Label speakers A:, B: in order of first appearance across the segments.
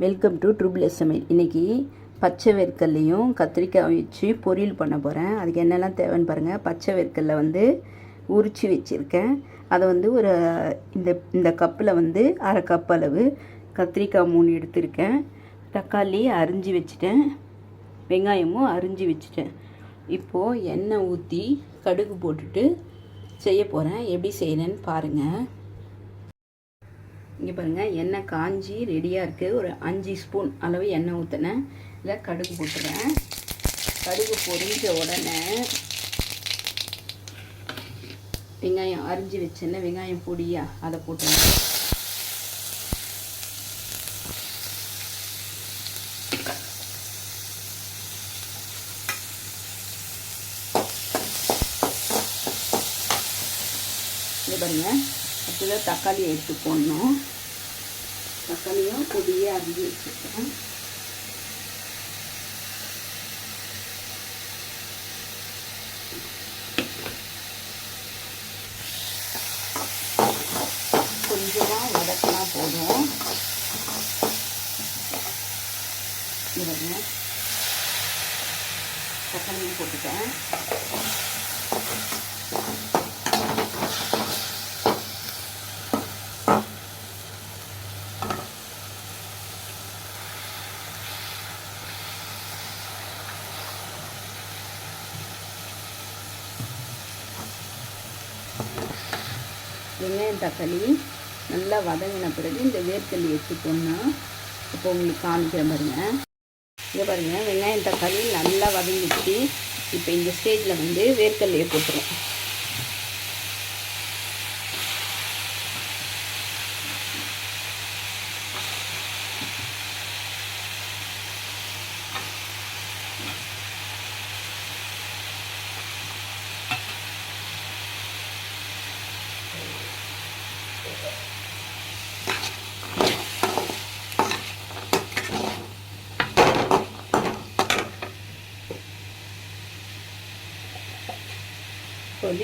A: Welcome to ட்ரூப்ளஸ் சமையல். இன்றைக்கி பச்சை வேர்க்கல்லையும் கத்திரிக்காய் வச்சு பொரியல் பண்ண போகிறேன். அதுக்கு என்னெல்லாம் தேவைன்னு பாருங்கள். பச்சை வேர்க்கல்ல உரித்து வச்சுருக்கேன். அதை ஒரு இந்த கப்பில் அரை கப் அளவு கத்திரிக்காய் 3 எடுத்திருக்கேன். தக்காளி அரிஞ்சு வச்சுட்டேன். வெங்காயமும் அரிஞ்சு வச்சுட்டேன். இப்போது எண்ணெய் ஊற்றி கடுகு போட்டுட்டு செய்ய போகிறேன். எப்படி செய்கிறேன்னு பாருங்கள். இங்கே பாருங்கள், எண்ணெய் காஞ்சி ரெடியாக இருக்குது. ஒரு 5 ஸ்பூன் அளவு எண்ணெய் ஊற்றினேன். இல்லை கடுகு போட்டுறேன். கடுகு பொரிஞ்ச உடனே வெங்காயம் அரிஞ்சு வச்சேன்னா வெங்காயம் பொடியா அதை போட்டுறேன். இங்கே பாருங்கள், அடுத்தது தக்காளியை எடுத்து போடணும். தக்காளியும் பொடியே அரிஞ்சு வச்சுருக்கேன். கொஞ்சமாக வதக்கினா போதும். தக்காளியும் போட்டுட்டேன். வெங்காயம் தக்காளி நல்லா வதங்கின பிறகு இந்த வேர்க்கல்லி எடுத்துக்கோன்னா இப்போ உங்களுக்கு காமிக்கிறேன் பாருங்கள். இங்கே பாருங்கள், வெங்காயம் தக்காளி நல்லா வதங்கிடுச்சு. இப்போ இந்த ஸ்டேஜில் வேர்க்கல்லையை போட்டுரும்.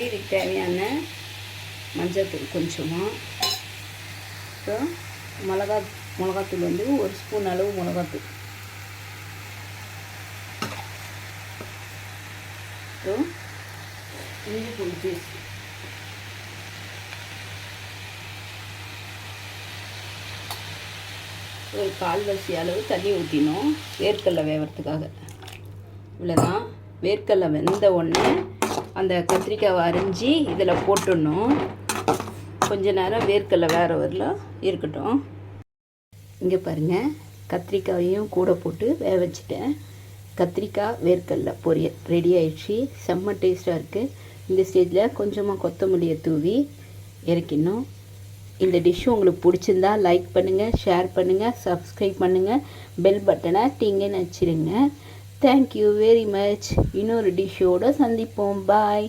A: இதுக்கு தேவையான மஞ்சள்தூள் கொஞ்சமாக, அப்புறம் மிளகாத்தூள் 1 ஸ்பூன் அளவு மிளகாத்தூள், அப்புறம் இஞ்சி பூண்டு பேஸ்ட், ஒரு 1/4 வசி அளவு தண்ணி ஊற்றினோம் வேர்க்கடலை வேகிறதுக்காக. இவ்வளோதான். வேர்க்கடலை வெந்த உடனே அந்த கத்திரிக்காவை அரிஞ்சு இதில் போட்டுடணும். கொஞ்ச நேரம் வேர்க்கடலை வேறு வரலாம் இருக்கட்டும். இங்கே பாருங்கள், கத்திரிக்காயையும் கூட போட்டு வேக வச்சுட்டேன். கத்திரிக்காய் வேர்க்கடலை பொரியல் ரெடி ஆயிடுச்சு. செம்ம டேஸ்ட்டாக இருக்குது. இந்த ஸ்டேஜில் கொஞ்சமாக கொத்தமல்லியை தூவி இறக்கிடணும். இந்த டிஷ்ஷு உங்களுக்கு பிடிச்சிருந்தா லைக் பண்ணுங்கள், ஷேர் பண்ணுங்கள், சப்ஸ்கிரைப் பண்ணுங்கள், பெல் பட்டனை டிங்குன்னு வச்சுருங்க. Thank you very much. இன்னொரு டிஷ்ஷோடு சந்திப்போம். பாய்.